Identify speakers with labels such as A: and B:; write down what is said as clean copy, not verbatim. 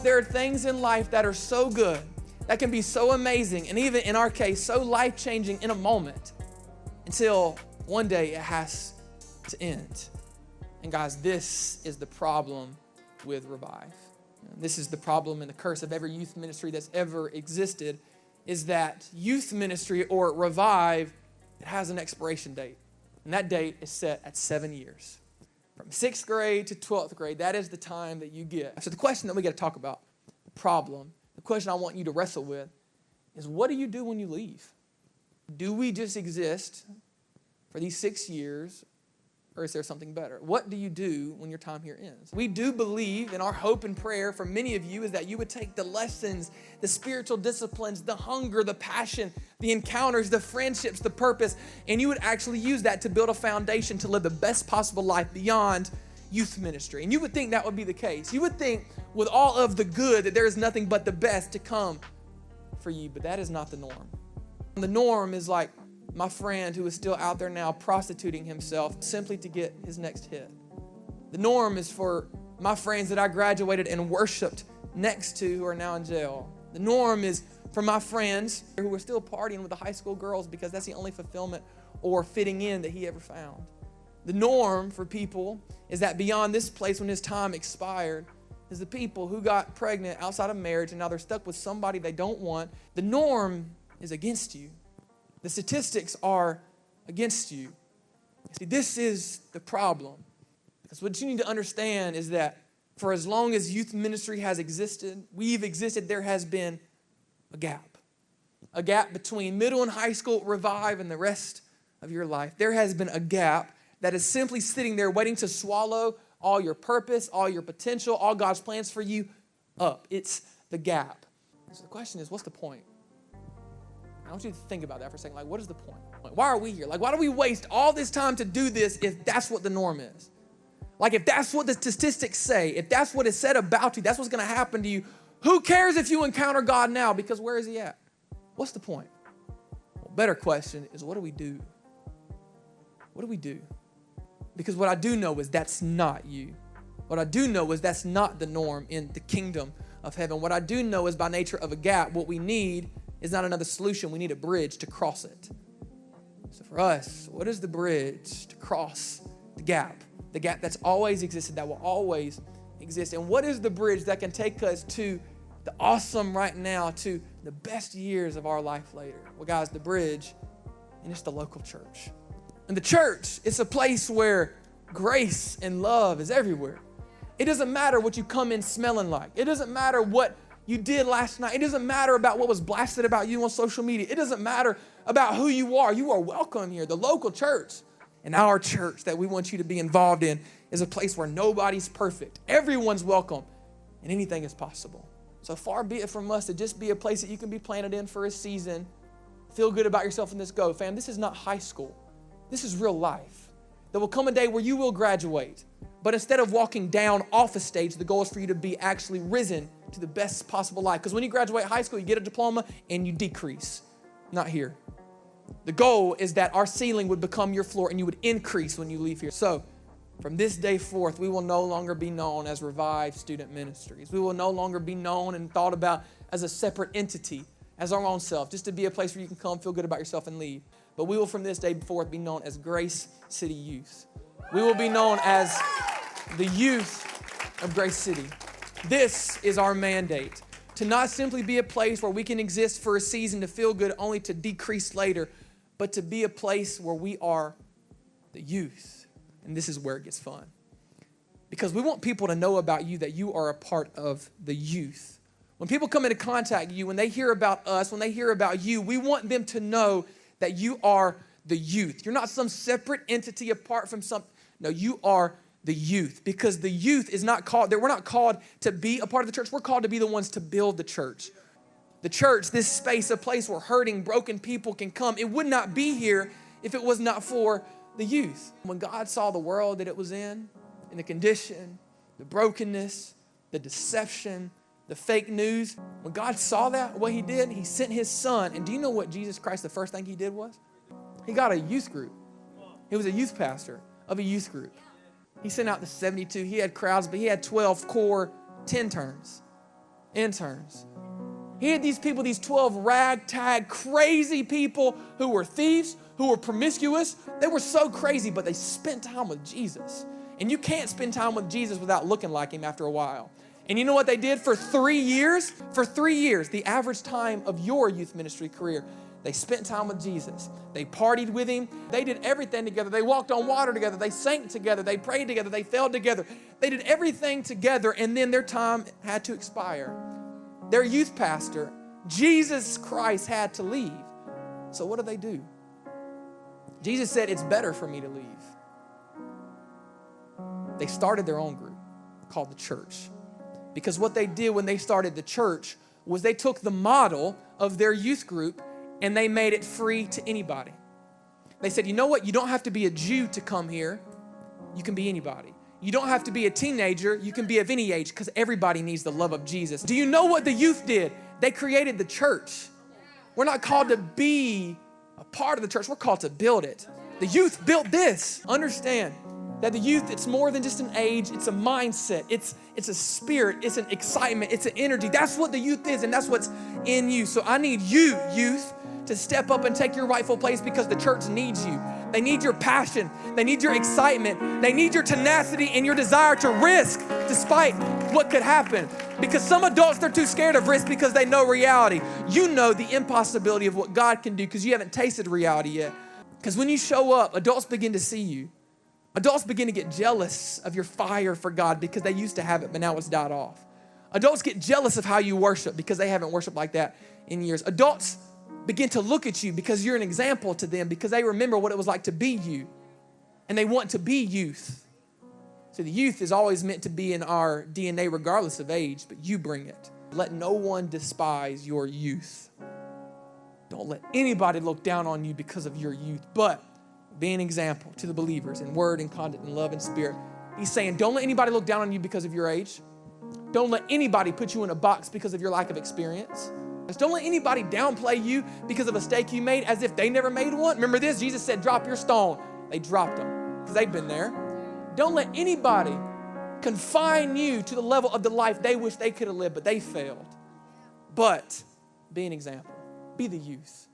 A: There are things in life that are so good, that can be so amazing, and even in our case, so life-changing in a moment, until one day it has to end. And guys, this is the problem with Revive. This is the problem and the curse of every youth ministry that's ever existed, is that youth ministry or Revive, it has an expiration date. And that date is set at 7 years. From 6th grade to 12th grade, that is the time that you get. So the question that we got to talk about, the problem, the question I want you to wrestle with is, what do you do when you leave? Do we just exist for these 6 years, or is there something better? What do you do when your time here ends? We do believe, and our hope and prayer for many of you is that you would take the lessons, the spiritual disciplines, the hunger, the passion, the encounters, the friendships, the purpose, and you would actually use that to build a foundation to live the best possible life beyond youth ministry. And you would think that would be the case. You would think with all of the good that there is nothing but the best to come for you, but that is not the norm. The norm is like my friend who is still out there now prostituting himself simply to get his next hit. The norm is for my friends that I graduated and worshiped next to who are now in jail. The norm is for my friends who are still partying with the high school girls because that's the only fulfillment or fitting in that he ever found. The norm for people is that beyond this place when his time expired is the people who got pregnant outside of marriage and now they're stuck with somebody they don't want. The norm is against you. The statistics are against you. See, this is the problem. Because what you need to understand is that for as long as youth ministry has existed, we've existed, there has been a gap. A gap between middle and high school Revive and the rest of your life. There has been a gap that is simply sitting there waiting to swallow all your purpose, all your potential, all God's plans for you up. It's the gap. So the question is, what's the point? I want you to think about that for a second. Like, what is the point? Like, why are we here? Like, why do we waste all this time to do this if that's what the norm is? Like, if that's what the statistics say, if that's what is said about you, that's what's going to happen to you, who cares if you encounter God now? Because where is he at? What's the point? Well, better question is, what do we do? What do we do? Because what I do know is that's not you. What I do know is that's not the norm in the kingdom of heaven. What I do know is by nature of a gap, what we need is not another solution. We need a bridge to cross it. So for us, what is the bridge to cross the gap? The gap that's always existed, that will always exist. And what is the bridge that can take us to the awesome right now, to the best years of our life later? Well, guys, the bridge, and it's the local church. And the church, it's a place where grace and love is everywhere. It doesn't matter what you come in smelling like. It doesn't matter what you did last night. It doesn't matter about what was blasted about you on social media. It doesn't matter about who you are. You are welcome here. The local church and our church that we want you to be involved in is a place where nobody's perfect. Everyone's welcome and anything is possible. So far be it from us to just be a place that you can be planted in for a season, feel good about yourself and just go. Fam, this is not high school. This is real life. There will come a day where you will graduate. But instead of walking down off a stage, the goal is for you to be actually risen to the best possible life. Because when you graduate high school, you get a diploma and you decrease. Not here. The goal is that our ceiling would become your floor and you would increase when you leave here. So from this day forth, we will no longer be known as Revive Student Ministries. We will no longer be known and thought about as a separate entity, as our own self, just to be a place where you can come, feel good about yourself, and leave. But we will from this day forth be known as Grace City Youth. We will be known as the youth of Grace City. This is our mandate, to not simply be a place where we can exist for a season to feel good only to decrease later, but to be a place where we are the youth. And this is where it gets fun. Because we want people to know about you that you are a part of the youth. When people come into contact with you, when they hear about us, when they hear about you, we want them to know that you are the youth. You're not some separate entity apart from something. No, you are the youth, because the youth is not called, we're not called to be a part of the church. We're called to be the ones to build the church. The church, this space, a place where hurting, broken people can come. It would not be here if it was not for the youth. When God saw the world that it was in the condition, the brokenness, the deception, the fake news. When God saw that, what he did, he sent his son. And do you know what Jesus Christ, the first thing he did was? He got a youth group. He was a youth pastor of a youth group. He sent out the 72. He had crowds, but he had 12 core interns. He had these people, these 12 ragtag, crazy people who were thieves, who were promiscuous. They were so crazy, but they spent time with Jesus. And you can't spend time with Jesus without looking like him after a while. And you know what they did for 3 years? For 3 years, the average time of your youth ministry career, they spent time with Jesus. They partied with him. They did everything together. They walked on water together. They sang together. They prayed together. They fell together. They did everything together, and then their time had to expire. Their youth pastor, Jesus Christ, had to leave. So what do? Jesus said, it's better for me to leave. They started their own group called the church. Because what they did when they started the church was they took the model of their youth group and they made it free to anybody. They said, you know what? You don't have to be a Jew to come here. You can be anybody. You don't have to be a teenager. You can be of any age because everybody needs the love of Jesus. Do you know what the youth did? They created the church. We're not called to be a part of the church. We're called to build it. The youth built this. Understand that the youth, it's more than just an age. It's a mindset. It's a spirit. It's an excitement. It's an energy. That's what the youth is, and that's what's in you. So I need you, youth, to step up and take your rightful place because the church needs you. They need your passion. They need your excitement. They need your tenacity and your desire to risk despite what could happen. Because some adults, they're too scared of risk because they know reality. You know the impossibility of what God can do because you haven't tasted reality yet. Because when you show up, adults begin to see you. Adults begin to get jealous of your fire for God because they used to have it, but now it's died off. Adults get jealous of how you worship because they haven't worshiped like that in years. Adults begin to look at you because you're an example to them because they remember what it was like to be you and they want to be youth. So the youth is always meant to be in our DNA regardless of age, but you bring it. Let no one despise your youth. Don't let anybody look down on you because of your youth, but be an example to the believers in word and conduct and love and spirit. He's saying, don't let anybody look down on you because of your age. Don't let anybody put you in a box because of your lack of experience. Don't let anybody downplay you because of a mistake you made as if they never made one. Remember this, Jesus said, drop your stone. They dropped them because they've been there. Don't let anybody confine you to the level of the life they wish they could have lived, but they failed. But be an example. Be the youth.